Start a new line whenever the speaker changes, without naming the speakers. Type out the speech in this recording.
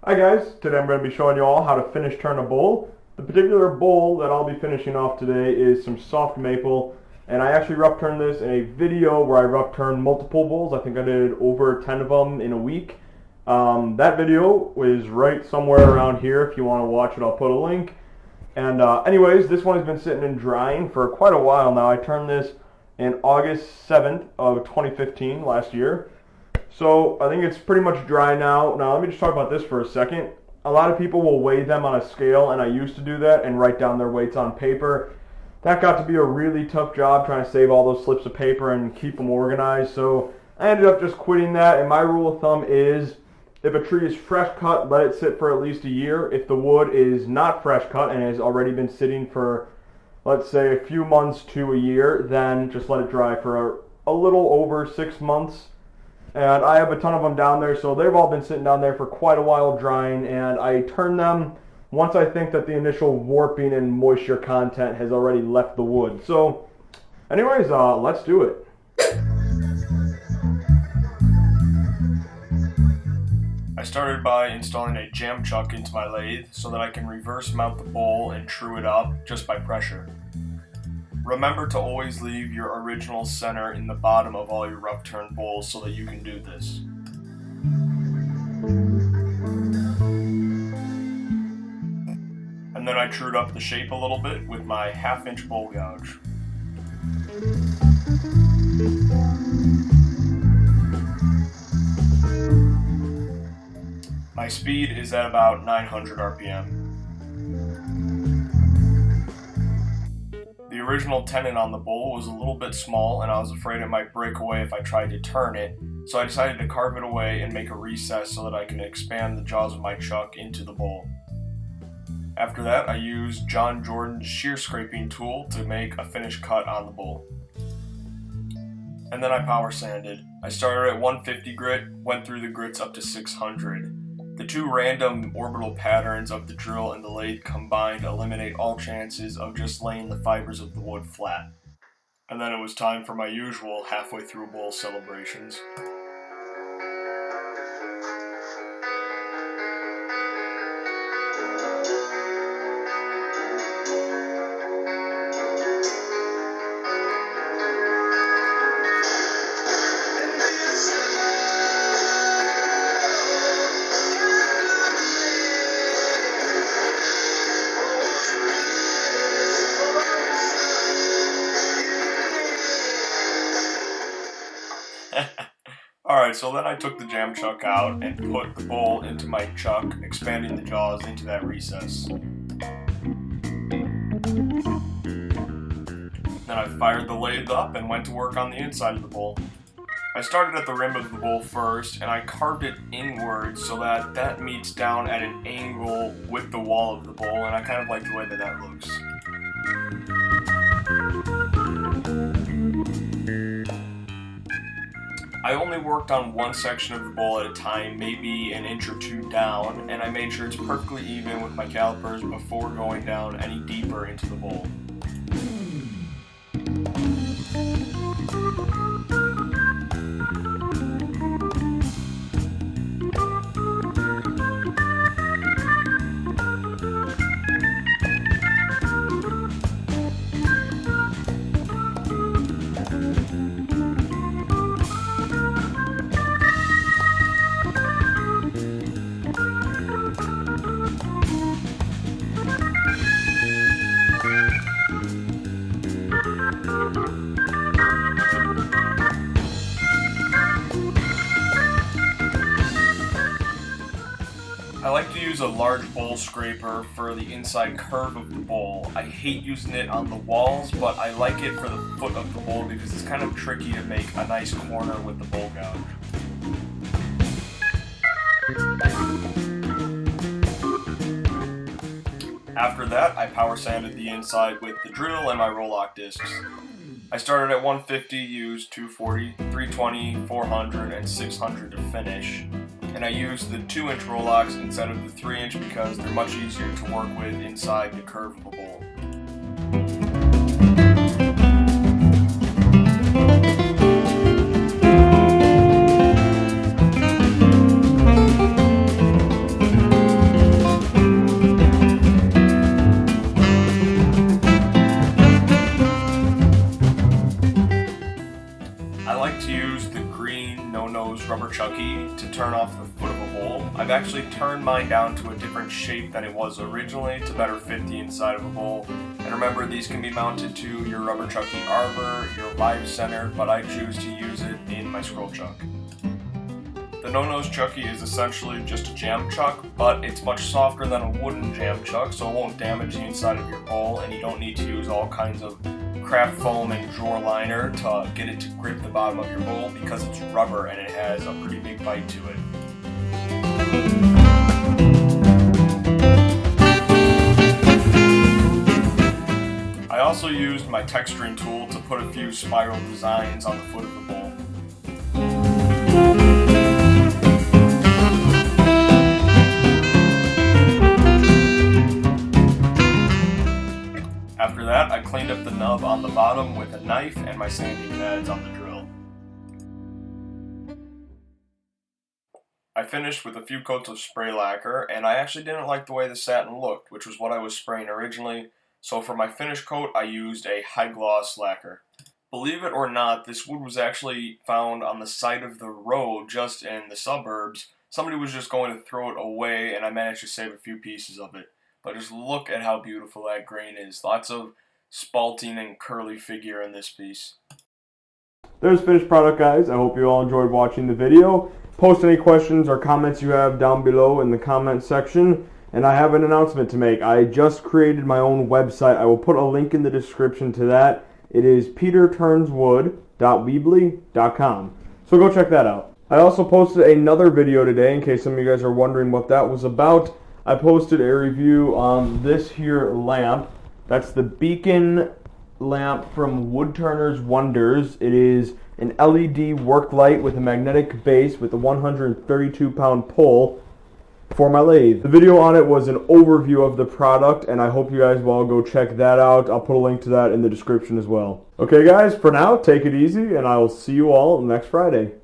Hi guys, today I'm going to be showing you all how to finish turn a bowl. The particular bowl that I'll be finishing off today is some soft maple, and I actually rough turned this in a video where I rough turned multiple bowls. I think I did over 10 of them in a week. That video is right somewhere around here. If you want to watch it, I'll put a link. And anyways, this one has been sitting and drying for quite a while now. I turned this in August 7th of 2015, last year. So I think it's pretty much dry now. Now let me just talk about this for a second. A lot of people will weigh them on a scale, and I used to do that and write down their weights on paper. That got to be a really tough job trying to save all those slips of paper and keep them organized. So I ended up just quitting that, and my rule of thumb is if a tree is fresh cut, let it sit for at least a year. If the wood is not fresh cut and has already been sitting for, let's say, a few months to a year, then just let it dry for a little over 6 months. And I have a ton of them down there, so they've all been sitting down there for quite a while drying, and I turn them once I think that the initial warping and moisture content has already left the wood. So anyways, let's do it.
I started by installing a Jamb chuck into my lathe so that I can reverse mount the bowl and true it up just by pressure. Remember to always leave your original center in the bottom of all your rough turn bowls so that you can do this. And then I trued up the shape a little bit with my 1/2-inch bowl gouge. My speed is at about 900 RPM. The original tenon on the bowl was a little bit small, and I was afraid it might break away if I tried to turn it, so I decided to carve it away and make a recess so that I can expand the jaws of my chuck into the bowl. After that, I used John Jordan's shear scraping tool to make a finished cut on the bowl. And then I power sanded. I started at 150 grit, went through the grits up to 600. The two random orbital patterns of the drill and the lathe combined eliminate all chances of just laying the fibers of the wood flat. And then it was time for my usual halfway through bowl celebrations. Alright, so then I took the Jamb chuck out and put the bowl into my chuck, expanding the jaws into that recess. Then I fired the lathe up and went to work on the inside of the bowl. I started at the rim of the bowl first, and I carved it inward so that that meets down at an angle with the wall of the bowl, and I kind of like the way that that looks. I only worked on one section of the bowl at a time, maybe an inch or two down, and I made sure it's perfectly even with my calipers before going down any deeper into the bowl. I like to use a large bowl scraper for the inside curve of the bowl. I hate using it on the walls, but I like it for the foot of the bowl because it's kind of tricky to make a nice corner with the bowl gouge. After that, I power sanded the inside with the drill and my roll-lock discs. I started at 150, used 240, 320, 400, and 600 to finish. And I used the 2-inch roll-locks instead of the 3-inch because they're much easier to work with inside the curve of a bowl. turn off the foot of a bowl, I've actually turned mine down to a different shape than it was originally to better fit the inside of a bowl. And remember, these can be mounted to your rubber chucky arbor, your live center, but I choose to use it in my scroll chuck. The no-nose chucky is essentially just a jam chuck, but it's much softer than a wooden jam chuck, so it won't damage the inside of your bowl, and you don't need to use all kinds of craft foam and drawer liner to get it to grip the bottom of your bowl because it's rubber and it has a pretty big bite to it. I also used my texturing tool to put a few spiral designs on the foot of the bowl. After that, I cleaned up the nub on the bottom with a knife and my sanding pads on the drill. I finished with a few coats of spray lacquer, and I actually didn't like the way the satin looked, which was what I was spraying originally, so for my finish coat I used a high gloss lacquer. Believe it or not, this wood was actually found on the side of the road just in the suburbs. Somebody was just going to throw it away, and I managed to save a few pieces of it. But just look at how beautiful that grain is. Lots of spalting and curly figure in this piece.
There's finished product, guys. I hope you all enjoyed watching the video. Post any questions or comments you have down below in the comment section. And I have an announcement to make. I just created my own website. I will put a link in the description to that. It is peterturnswood.weebly.com. So go check that out. I also posted another video today in case some of you guys are wondering what that was about. I posted a review on this here lamp. That's the Beacon lamp from Woodturner's Wonders. It is an LED work light with a magnetic base with a 132-pound pull for my lathe. The video on it was an overview of the product, and I hope you guys will all go check that out. I'll put a link to that in the description as well. Okay guys, for now, take it easy, and I will see you all next Friday.